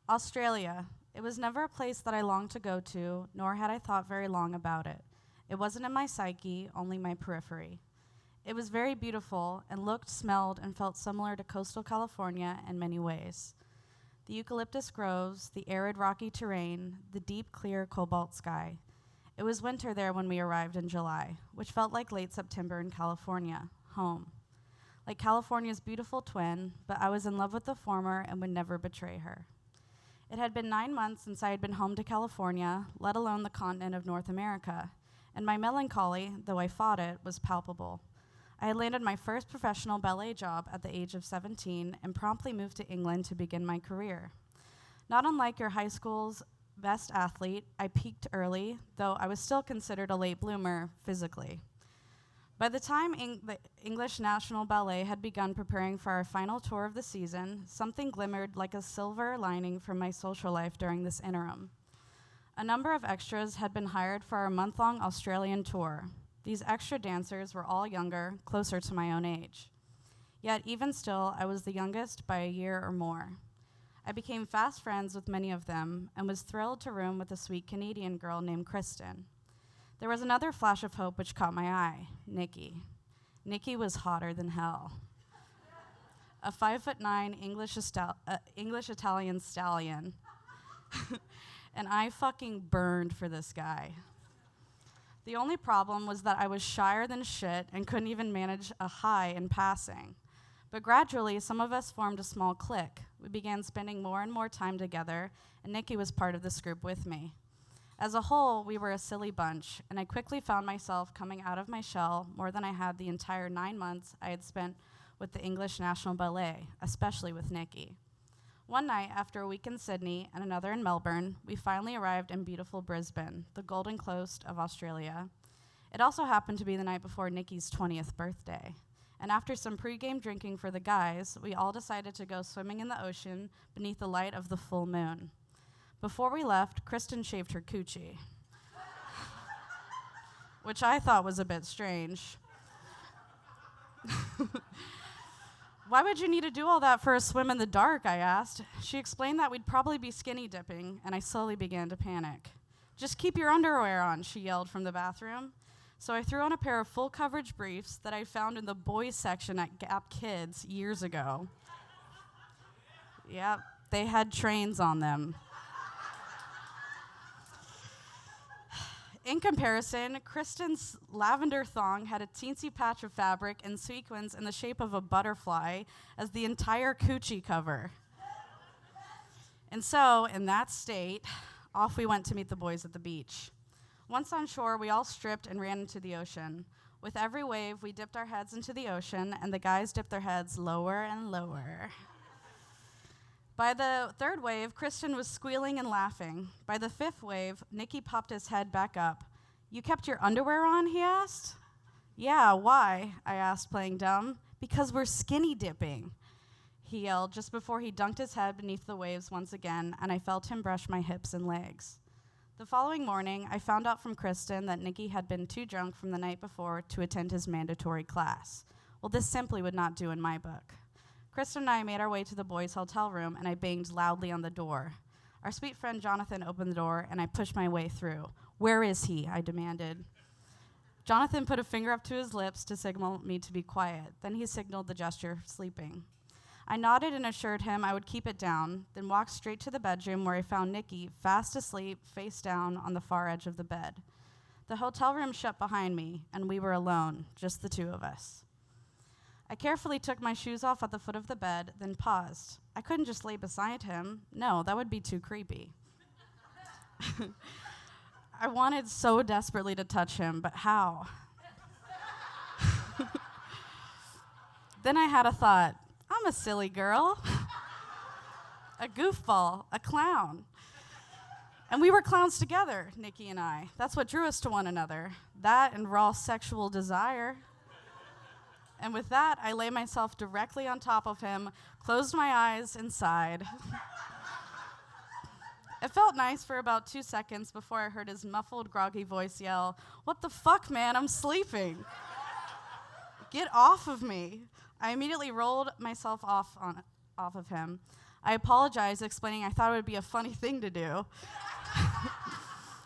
Australia. It was never a place that I longed to go to, nor had I thought very long about it. It wasn't in my psyche, only my periphery. It was very beautiful and looked, smelled, and felt similar to coastal California in many ways. The eucalyptus groves, the arid rocky terrain, the deep, clear cobalt sky. It was winter there when we arrived in July, which felt like late September in California, home. Like California's beautiful twin, but I was in love with the former and would never betray her. It had been 9 months since I had been home to California, let alone the continent of North America, and my melancholy, though I fought it, was palpable. I had landed my first professional ballet job at the age of 17 and promptly moved to England to begin my career. Not unlike your high school's best athlete, I peaked early, though I was still considered a late bloomer physically. By the time the English National Ballet had begun preparing for our final tour of the season, something glimmered like a silver lining from my social life during this interim. A number of extras had been hired for our month-long Australian tour. These extra dancers were all younger, closer to my own age. Yet even still, I was the youngest by a year or more. I became fast friends with many of them and was thrilled to room with a sweet Canadian girl named Kristen. There was another flash of hope which caught my eye, Nikki. Nikki was hotter than hell. A 5'9" English-Italian stallion. And I fucking burned for this guy. The only problem was that I was shyer than shit and couldn't even manage a hi in passing. But gradually, some of us formed a small clique. We began spending more and more time together, and Nikki was part of this group with me. As a whole, we were a silly bunch, and I quickly found myself coming out of my shell more than I had the entire 9 months I had spent with the English National Ballet, especially with Nikki. One night, after a week in Sydney and another in Melbourne, we finally arrived in beautiful Brisbane, the Golden Coast of Australia. It also happened to be the night before Nikki's 20th birthday. And after some pre-game drinking for the guys, we all decided to go swimming in the ocean beneath the light of the full moon. Before we left, Kristen shaved her coochie, which I thought was a bit strange. Why would you need to do all that for a swim in the dark, I asked. She explained that we'd probably be skinny dipping, and I slowly began to panic. Just keep your underwear on, she yelled from the bathroom. So I threw on a pair of full coverage briefs that I found in the boys section at Gap Kids years ago. Yep, they had trains on them. In comparison, Kristen's lavender thong had a teensy patch of fabric and sequins in the shape of a butterfly as the entire coochie cover. And so, in that state, off we went to meet the boys at the beach. Once on shore, we all stripped and ran into the ocean. With every wave, we dipped our heads into the ocean, and the guys dipped their heads lower and lower. By the third wave, Kristen was squealing and laughing. By the fifth wave, Nikki popped his head back up. You kept your underwear on, he asked. Yeah, why? I asked, playing dumb. Because we're skinny dipping, he yelled just before he dunked his head beneath the waves once again, and I felt him brush my hips and legs. The following morning, I found out from Kristen that Nikki had been too drunk from the night before to attend his mandatory class. Well, this simply would not do in my book. Kristen and I made our way to the boys' hotel room, and I banged loudly on the door. Our sweet friend Jonathan opened the door, and I pushed my way through. Where is he? I demanded. Jonathan put a finger up to his lips to signal me to be quiet. Then he signaled the gesture of sleeping. I nodded and assured him I would keep it down, then walked straight to the bedroom where I found Nikki fast asleep, face down on the far edge of the bed. The hotel room shut behind me, and we were alone, just the two of us. I carefully took my shoes off at the foot of the bed, then paused. I couldn't just lay beside him. No, that would be too creepy. I wanted so desperately to touch him, but how? Then I had a thought. I'm a silly girl. A goofball, a clown. And we were clowns together, Nikki and I. That's what drew us to one another. That and raw sexual desire. And with that, I lay myself directly on top of him, closed my eyes, and sighed. It felt nice for about 2 seconds before I heard his muffled, groggy voice yell, "What the fuck, man? I'm sleeping. Get off of me." I immediately rolled myself off of him. I apologized, explaining I thought it would be a funny thing to do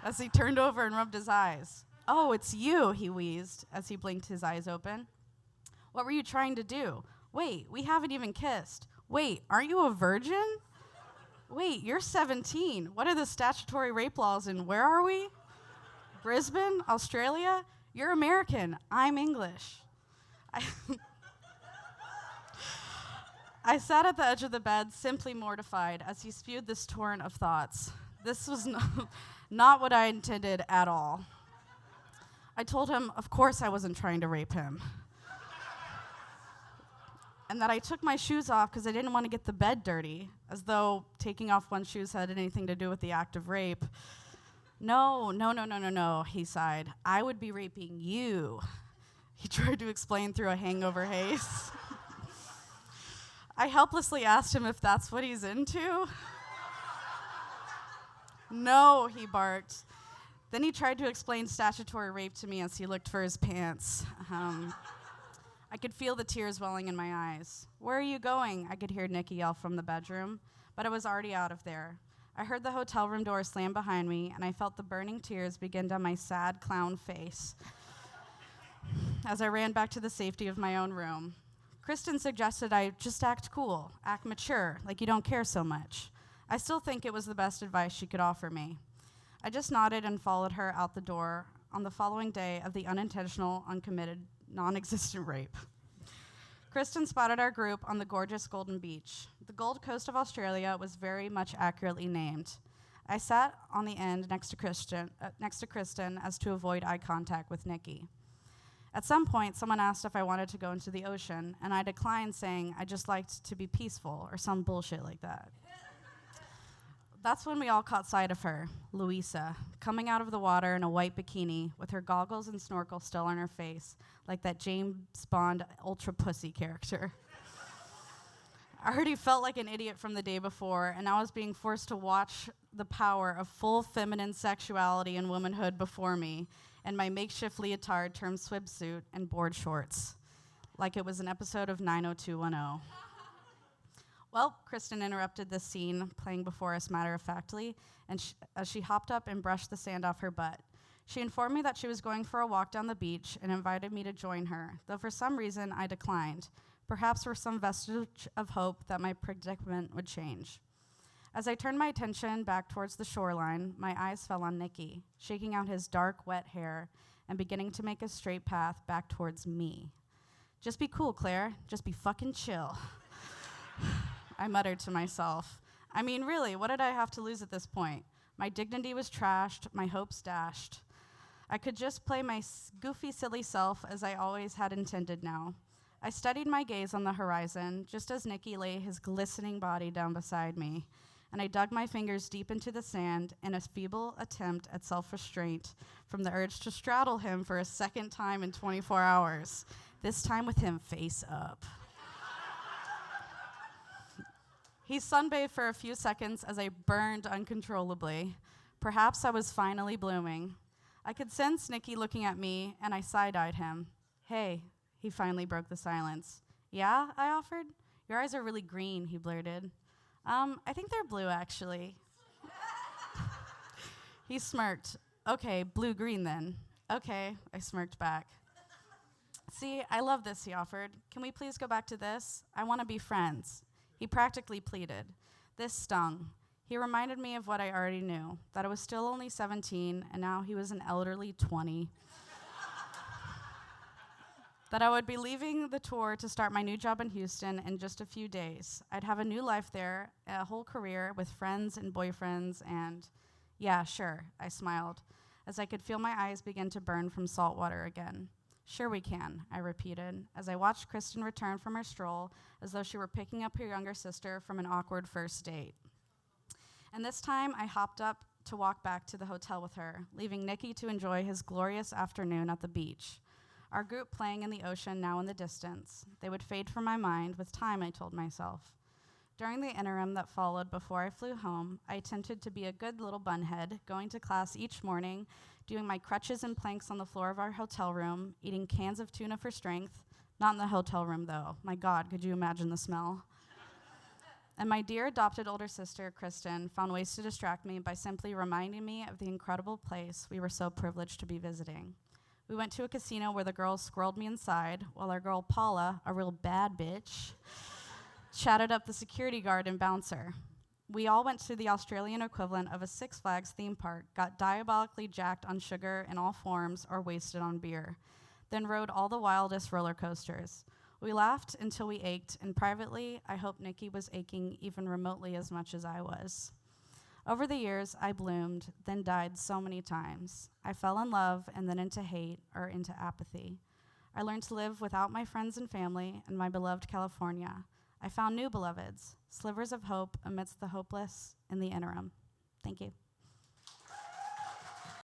as he turned over and rubbed his eyes. "Oh, it's you," he wheezed as he blinked his eyes open. "What were you trying to do? Wait, we haven't even kissed. Wait, aren't you a virgin? Wait, you're 17. What are the statutory rape laws and where are we? Brisbane, Australia? You're American. I'm English." I sat at the edge of the bed, simply mortified, as he spewed this torrent of thoughts. This was not what I intended at all. I told him, of course I wasn't trying to rape him. And that I took my shoes off because I didn't want to get the bed dirty, as though taking off one's shoes had anything to do with the act of rape. No, he sighed. "I would be raping you," he tried to explain through a hangover haze. I helplessly asked him if that's what he's into. "No," he barked. Then he tried to explain statutory rape to me as he looked for his pants. I could feel the tears welling in my eyes. "Where are you going?" I could hear Nikki yell from the bedroom, but I was already out of there. I heard the hotel room door slam behind me, and I felt the burning tears begin down my sad clown face as I ran back to the safety of my own room. Kristen suggested I just act cool, act mature, like you don't care so much. I still think it was the best advice she could offer me. I just nodded and followed her out the door on the following day of the unintentional, uncommitted, non-existent rape. Kristen spotted our group on the gorgeous Golden Beach. The Gold Coast of Australia was very much accurately named. I sat on the end next to Kristen as to avoid eye contact with Nikki. At some point, someone asked if I wanted to go into the ocean, and I declined, saying I just liked to be peaceful or some bullshit like that. That's when we all caught sight of her, Louisa, coming out of the water in a white bikini with her goggles and snorkel still on her face, like that James Bond ultra pussy character. I already felt like an idiot from the day before, and I was being forced to watch the power of full feminine sexuality and womanhood before me in my makeshift leotard term swimsuit and board shorts, like it was an episode of 90210. Well, Kristen interrupted this scene playing before us matter-of-factly, and as she hopped up and brushed the sand off her butt. She informed me that she was going for a walk down the beach and invited me to join her, though for some reason I declined, perhaps for some vestige of hope that my predicament would change. As I turned my attention back towards the shoreline, my eyes fell on Nicky, shaking out his dark, wet hair and beginning to make a straight path back towards me. "Just be cool, Claire. Just be fucking chill," I muttered to myself. I mean, really, what did I have to lose at this point? My dignity was trashed, my hopes dashed. I could just play my goofy, silly self as I always had intended now. I steadied my gaze on the horizon, just as Nicky lay his glistening body down beside me, and I dug my fingers deep into the sand in a feeble attempt at self-restraint from the urge to straddle him for a second time in 24 hours, this time with him face up. He sunbathed for a few seconds as I burned uncontrollably. Perhaps I was finally blooming. I could sense Nicky looking at me, and I side-eyed him. "Hey," he finally broke the silence. "Yeah?" I offered. "Your eyes are really green," he blurted. I think they're blue, actually." He smirked. "Okay, blue-green then." "Okay," I smirked back. "See, I love this," he offered. "Can we please go back to this? I want to be friends." He practically pleaded. This stung. He reminded me of what I already knew, that I was still only 17, and now he was an elderly 20. That I would be leaving the tour to start my new job in Houston in just a few days. I'd have a new life there, a whole career with friends and boyfriends, and yeah, sure, I smiled, as I could feel my eyes begin to burn from salt water again. "Sure we can," I repeated, as I watched Kristen return from her stroll as though she were picking up her younger sister from an awkward first date. And this time, I hopped up to walk back to the hotel with her, leaving Nicky to enjoy his glorious afternoon at the beach. Our group playing in the ocean now in the distance. They would fade from my mind with time, I told myself. During the interim that followed before I flew home, I attempted to be a good little bunhead, going to class each morning, doing my crutches and planks on the floor of our hotel room, eating cans of tuna for strength. Not in the hotel room, though. My God, could you imagine the smell? And my dear adopted older sister, Kristen, found ways to distract me by simply reminding me of the incredible place we were so privileged to be visiting. We went to a casino where the girls squirreled me inside, while our girl Paula, a real bad bitch, chatted up the security guard and bouncer. We all went to the Australian equivalent of a Six Flags theme park, got diabolically jacked on sugar in all forms or wasted on beer, then rode all the wildest roller coasters. We laughed until we ached, and privately, I hope Nikki was aching even remotely as much as I was. Over the years, I bloomed, then died so many times. I fell in love and then into hate or into apathy. I learned to live without my friends and family and my beloved California. I found new beloveds, slivers of hope amidst the hopeless in the interim. Thank you.